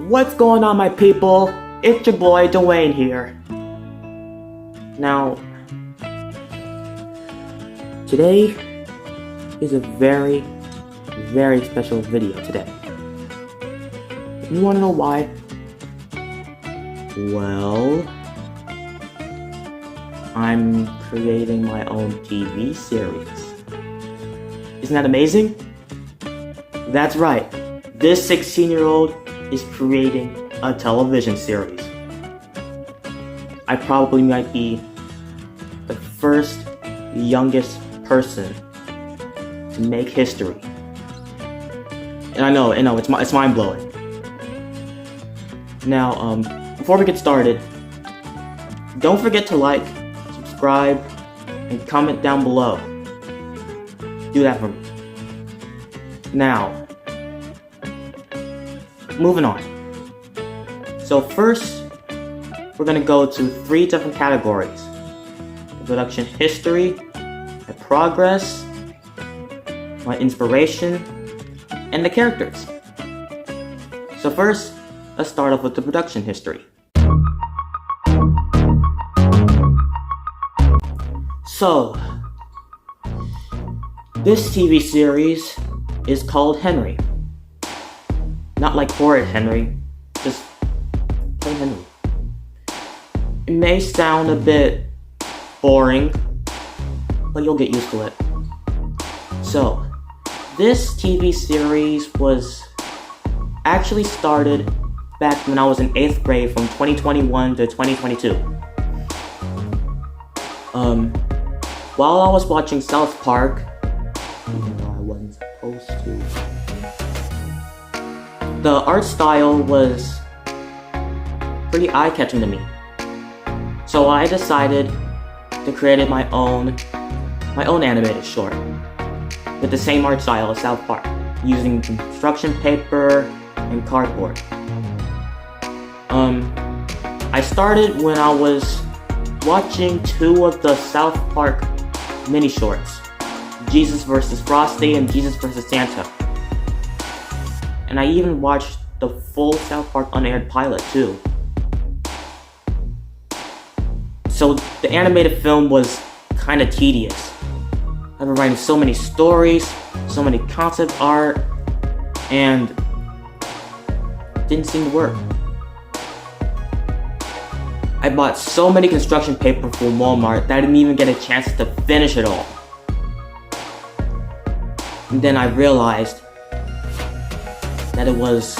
What's going on, my people? It's your boy Dwayne here. Now, today is a very, very special video today. You wanna know why? Well, I'm creating my own TV series. Isn't that amazing? That's right. This 16-year-old is creating a television series. I probably might be the first youngest person to make history. And I know, it's mind-blowing. Now, before we get started, don't forget to like, subscribe, and comment down below. Do that for me. Now, moving on. So first, we're gonna go to 3 different categories: the production history, my progress, my inspiration, and the characters. So first, let's start off with the production history. So, this TV series is called Henry. Not like Horrid Henry, just plain Henry. It may sound a bit boring, but you'll get used to it. So, this TV series was actually started back when I was in 8th grade from 2021 to 2022. While I was watching South Park, even though I wasn't supposed to, the art style was pretty eye-catching to me. So I decided to create my own animated short with the same art style as South Park, using construction paper and cardboard. I started when I was watching 2 of the South Park mini shorts, Jesus vs. Frosty and Jesus vs. Santa. And I even watched the full South Park unaired pilot too. So the animated film was kinda tedious. I've been writing so many stories, so many concept art, and it didn't seem to work. I bought so many construction paper from Walmart that I didn't even get a chance to finish it all. And then I realized that it was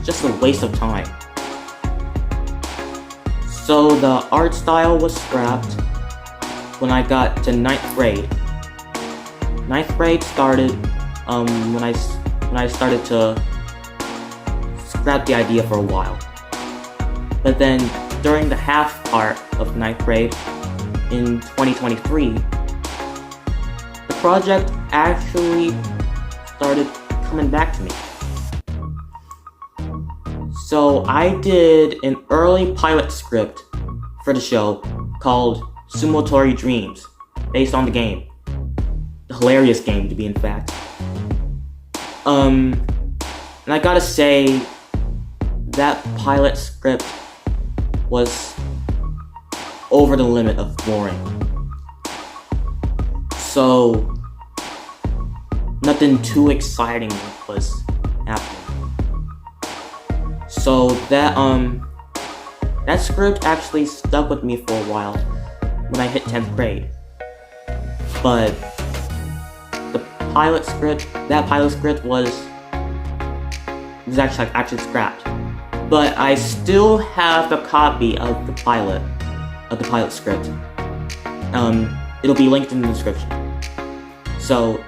just a waste of time. So the art style was scrapped when I got to 9th grade. 9th grade started when I started to scrap the idea for a while. But then during the half part of 9th grade in 2023, the project actually started coming back to me. So I did an early pilot script for the show called Sumotori Dreams, based on the game. The hilarious game, to be in fact. And I gotta say, that pilot script was over the limit of boring. So, nothing too exciting was happening. So that script actually stuck with me for a while when I hit 10th grade. But that pilot script was actually scrapped. But I still have a copy of the pilot script. It'll be linked in the description. So,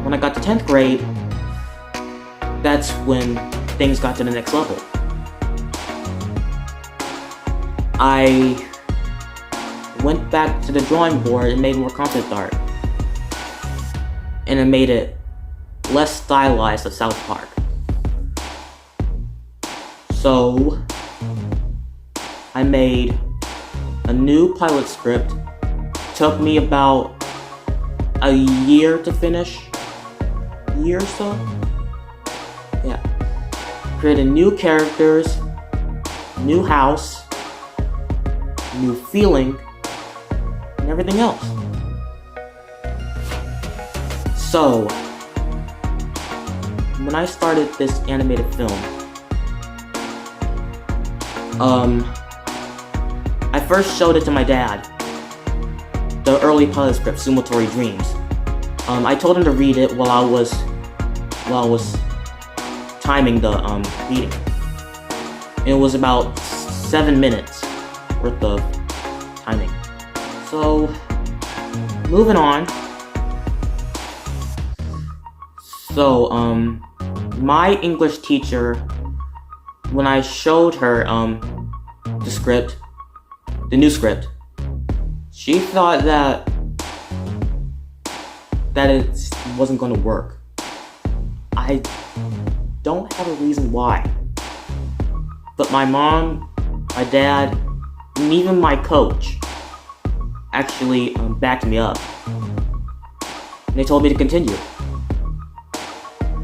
when I got to 10th grade, that's when things got to the next level. I went back to the drawing board and made more concept art. And I made it less stylized as South Park. So, I made a new pilot script. Took me about a year to finish. A year or so. Yeah. Created new characters, new house, new feeling, and everything else. So, when I started this animated film, I first showed it to my dad, the early pilot script, Sumotori Dreams. I told him to read it while I was timing the reading. It was about 7 minutes worth of timing. So, moving on. So, my English teacher, when I showed her the script, the new script, she thought that it wasn't going to work. I don't have a reason why. But my mom, my dad, and even my coach actually backed me up. And they told me to continue.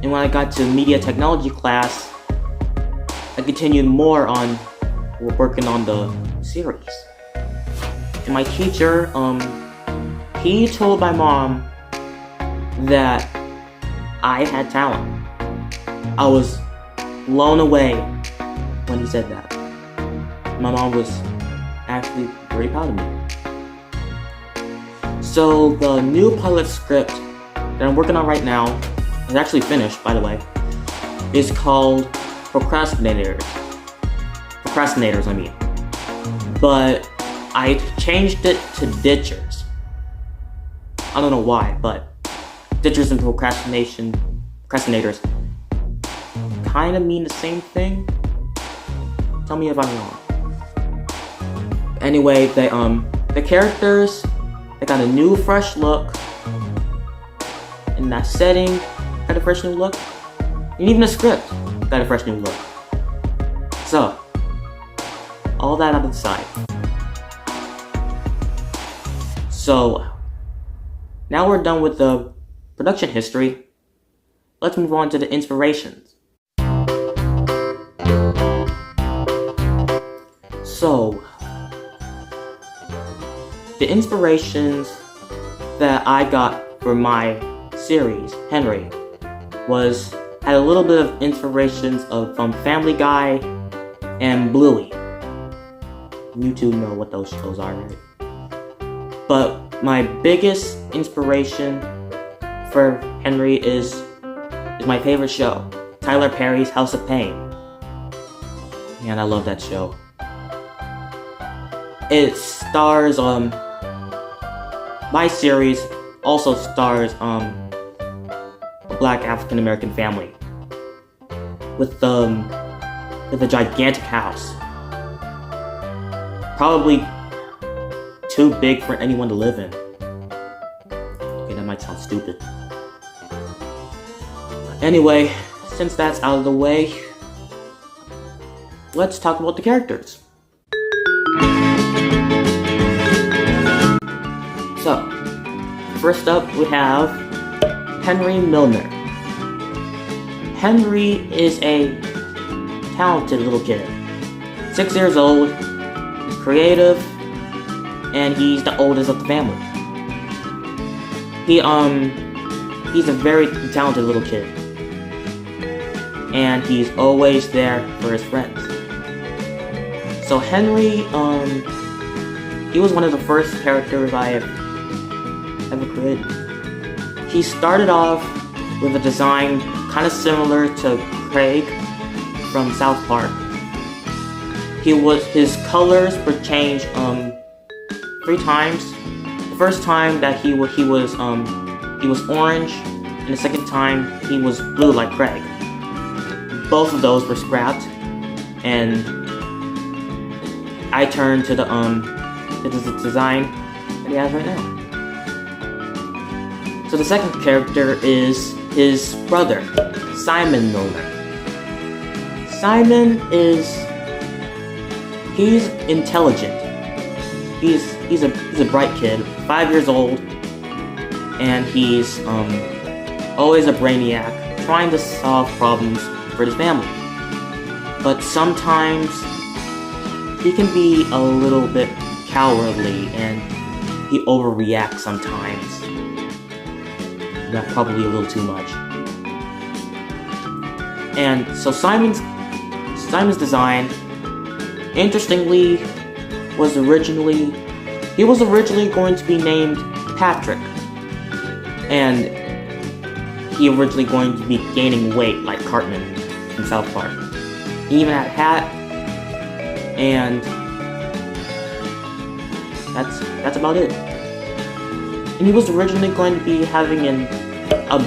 And when I got to media technology class, I continued more on working on the series. And my teacher, he told my mom that I had talent. I was blown away when he said that. My mom was actually very proud of me. So the new pilot script that I'm working on right now, it's actually finished, by the way, is called Procrastinators. Procrastinators, I mean. But I changed it to Ditchers. I don't know why, but Ditchers and Procrastinators kind of mean the same thing. Tell me if I'm wrong. Anyway, the characters, they got a new, fresh look. In that setting, got a fresh new look. And even the script got a fresh new look. So, all that on the side. So, now we're done with the production history. Let's move on to the inspirations. So, the inspirations that I got for my series, Henry, had a little bit of inspirations from Family Guy and Bluey. You two know what those shows are, right? But my biggest inspiration for Henry is my favorite show, Tyler Perry's House of Pain. Man, I love that show. It stars, my series also stars, a black African American family with a gigantic house. Probably too big for anyone to live in. Okay, that might sound stupid. Anyway, since that's out of the way, let's talk about the characters. So, first up we have Henry Milner. Henry is a talented little kid. 6 years old, he's creative, and he's the oldest of the family. He's a very talented little kid. And he's always there for his friends. So Henry, he was one of the first characters I have ever created. He started off with a design kind of similar to Craig from South Park. His colors were changed 3 times. The first time that he was orange, and the second time he was blue like Craig. Both of those were scrapped, and I turned to the design that he has right now. So the second character is his brother, Simon Milner. Simon he's intelligent. He's a bright kid, 5 years old, and he's always a brainiac, trying to solve problems for his family. But sometimes he can be a little bit cowardly and he overreacts sometimes. Not probably a little too much. And so Simon's design, interestingly, was originally going to be named Patrick. And he originally going to be gaining weight like Cartman in South Park. He even had a hat, and that's about it. And he was originally going to be having a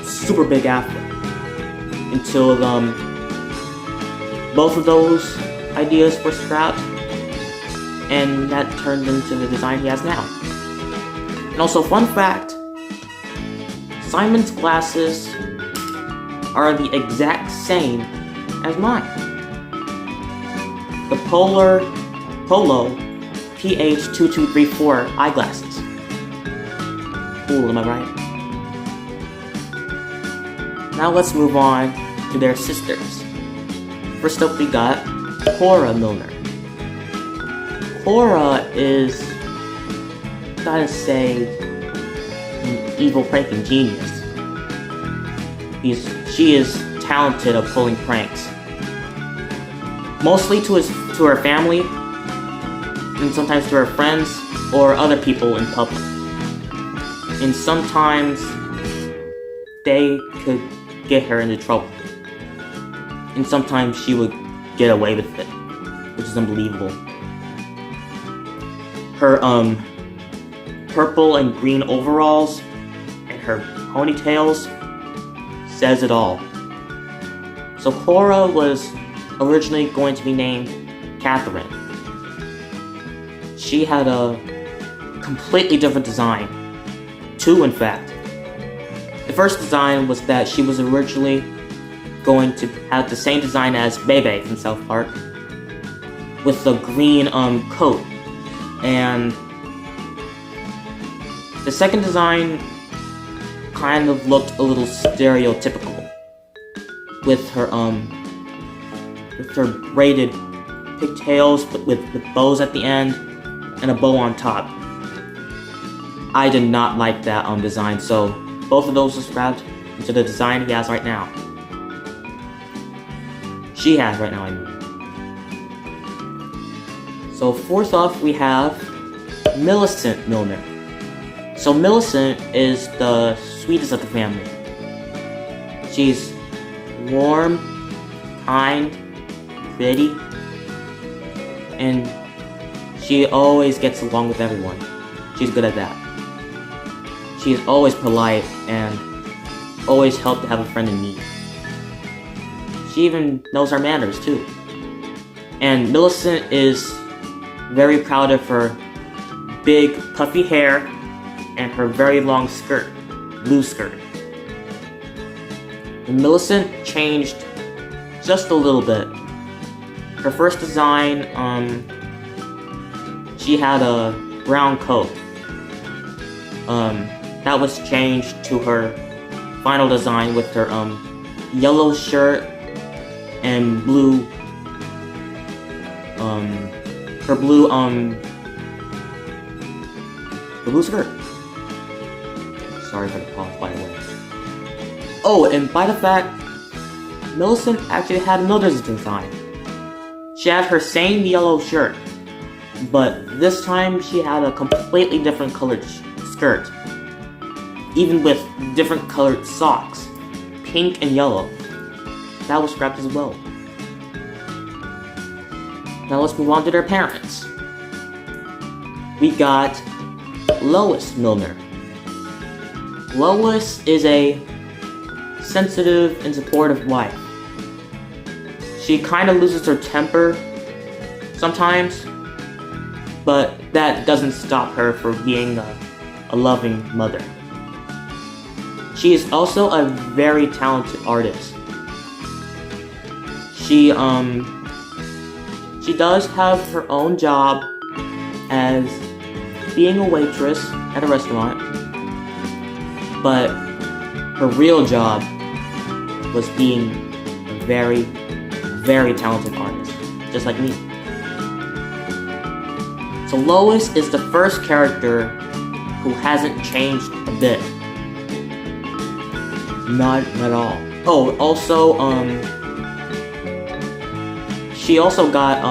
super big afro until both of those ideas were scrapped, and that turned into the design he has now. And also, fun fact, Simon's glasses are the exact same as mine. The Polo PH2234 eyeglasses. Cool, am I right? Now let's move on to their sisters. First up we got Cora Milner. Cora is, gotta say, an evil pranking genius. She is talented at pulling pranks. Mostly to her family, and sometimes to her friends or other people in public. And sometimes they could get her into trouble. And sometimes she would get away with it, which is unbelievable. Her purple and green overalls and her ponytails says it all. So Cora was originally going to be named Catherine. She had a completely different design. Two, in fact. The first design was that she was originally going to have the same design as Bebe from South Park, with the green coat. And the second design kind of looked a little stereotypical, with her braided pigtails but with bows at the end and a bow on top. I did not like that design, so both of those were scrapped into the design he has right now. She has right now, I mean. So fourth off we have Millicent Milner. So Millicent is the sweetest of the family. She's warm, kind, pretty, and she always gets along with everyone. She's good at that. She's always polite and always helped to have a friend in need. She even knows her manners too. And Millicent is very proud of her big puffy hair and her very long skirt, blue skirt. And Millicent changed just a little bit. Her first design, she had a brown coat. That was changed to her final design with her yellow shirt and blue her blue skirt. Sorry for the pause, by the way. Oh, and by the fact, Millicent actually had another design. She had her same yellow shirt, but this time she had a completely different colored skirt, even with different colored socks, pink and yellow. That was scrapped as well. Now let's move on to their parents. We got Lois Milner. Lois is a sensitive and supportive wife. She kind of loses her temper sometimes, but that doesn't stop her from being a loving mother. She is also a very talented artist. She does have her own job as being a waitress at a restaurant, but her real job was being very, very talented artist, just like me. So Lois is the first character who hasn't changed a bit. Not at all. Oh, also, she also got,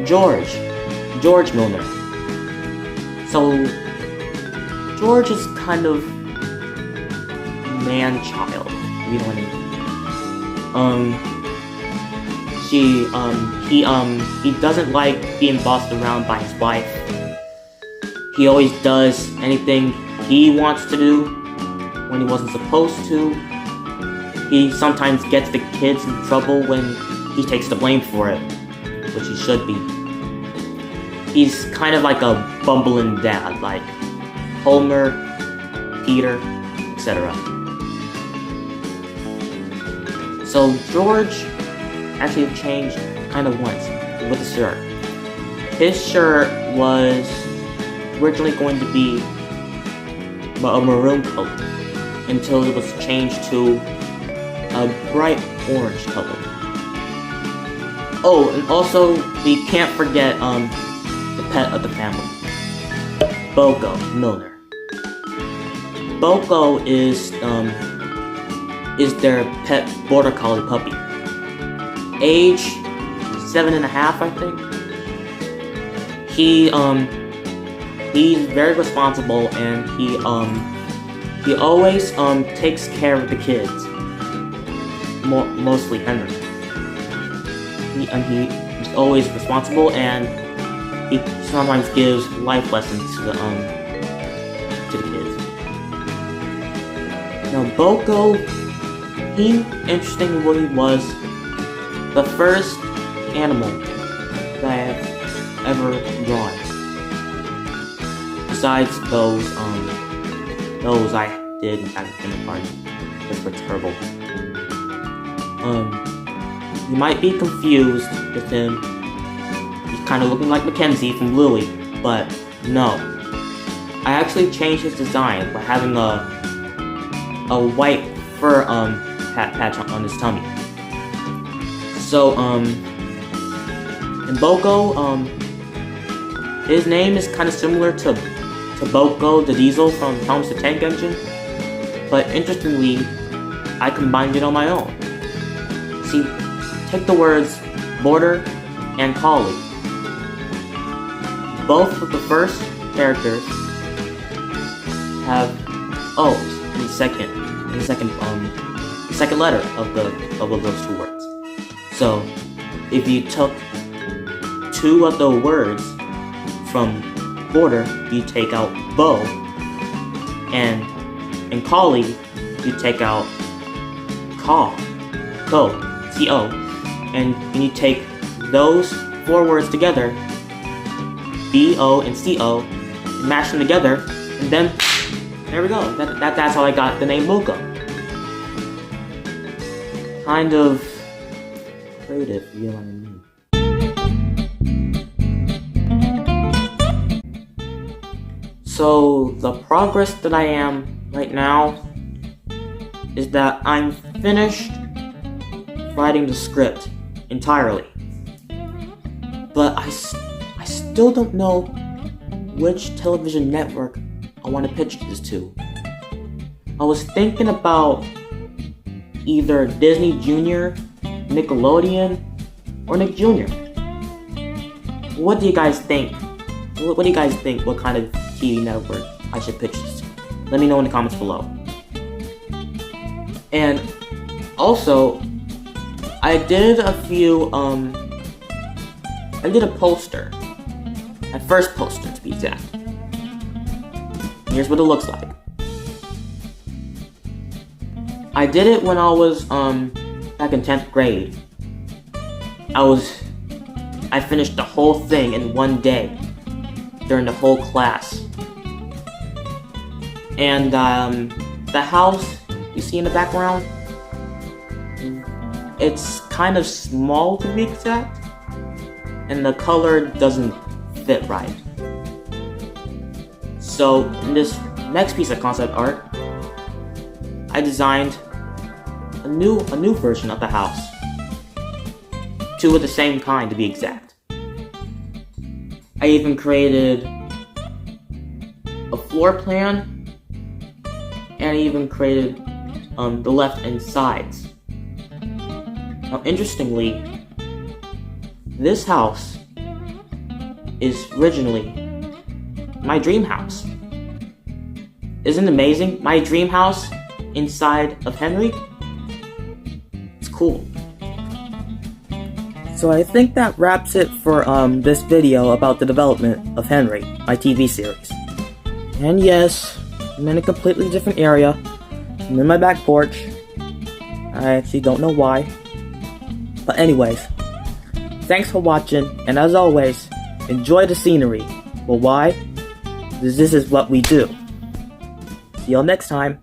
George Milner. So, George is kind of man-child, if you know what I mean. He doesn't like being bossed around by his wife. He always does anything he wants to do when he wasn't supposed to. He sometimes gets the kids in trouble when he takes the blame for it, which he should be. He's kind of like a bumbling dad, like Homer, Peter, etc. So George actually changed kind of once with the shirt. His shirt was originally going to be a maroon color until it was changed to a bright orange color. Oh, and also we can't forget the pet of the family, Lois Milner. Boko is their pet border collie puppy. Age 7.5, I think. He's very responsible, and he always takes care of the kids. Mostly Henry. He's always responsible, and he sometimes gives life lessons to the kids. Now Boko, he interestingly was the first animal that I have ever drawn. Besides those I did at the kindergarten, which were terrible. You might be confused with him. He's kind of looking like Mackenzie from Louie, but no. I actually changed his design by having a white fur patch on his tummy. So and Boko, his name is kind of similar to Boko the Diesel from Thomas the Tank Engine, but interestingly, I combined it on my own. See, take the words border and collie. Both of the first characters have O's in the second letter of those two words. So, if you took two of the words from border, you take out bow, and in collie, you take out C-O, and you take those four words together, B-O and C-O, and mash them together, and then there we go. That's how I got the name Boko. Kind of creative, you know what I mean. So the progress that I am right now is that I'm finished writing the script entirely, but I still don't know which television network I want to pitch this to. I was thinking about either Disney Junior, Nickelodeon, or Nick Jr. What do you guys think? What do you guys think? What kind of TV network I should pitch this to? Let me know in the comments below. And also, I did a poster. My first poster, to be exact. Here's what it looks like. I did it when I was back in 10th grade. I finished the whole thing in one day during the whole class. And the house you see in the background, it's kind of small to be exact, and the color doesn't fit right. So in this next piece of concept art, I designed a new version of the house. 2 of the same kind to be exact. I even created a floor plan, and I even created the left and sides. Now, interestingly, this house is originally my dream house. Isn't it amazing? My dream house inside of Henry? It's cool. So I think that wraps it for this video about the development of Henry, my TV series. And yes, I'm in a completely different area. I'm in my back porch. I actually don't know why. But anyways, thanks for watching, and as always, enjoy the scenery. Well, why? Because this is what we do. See y'all next time.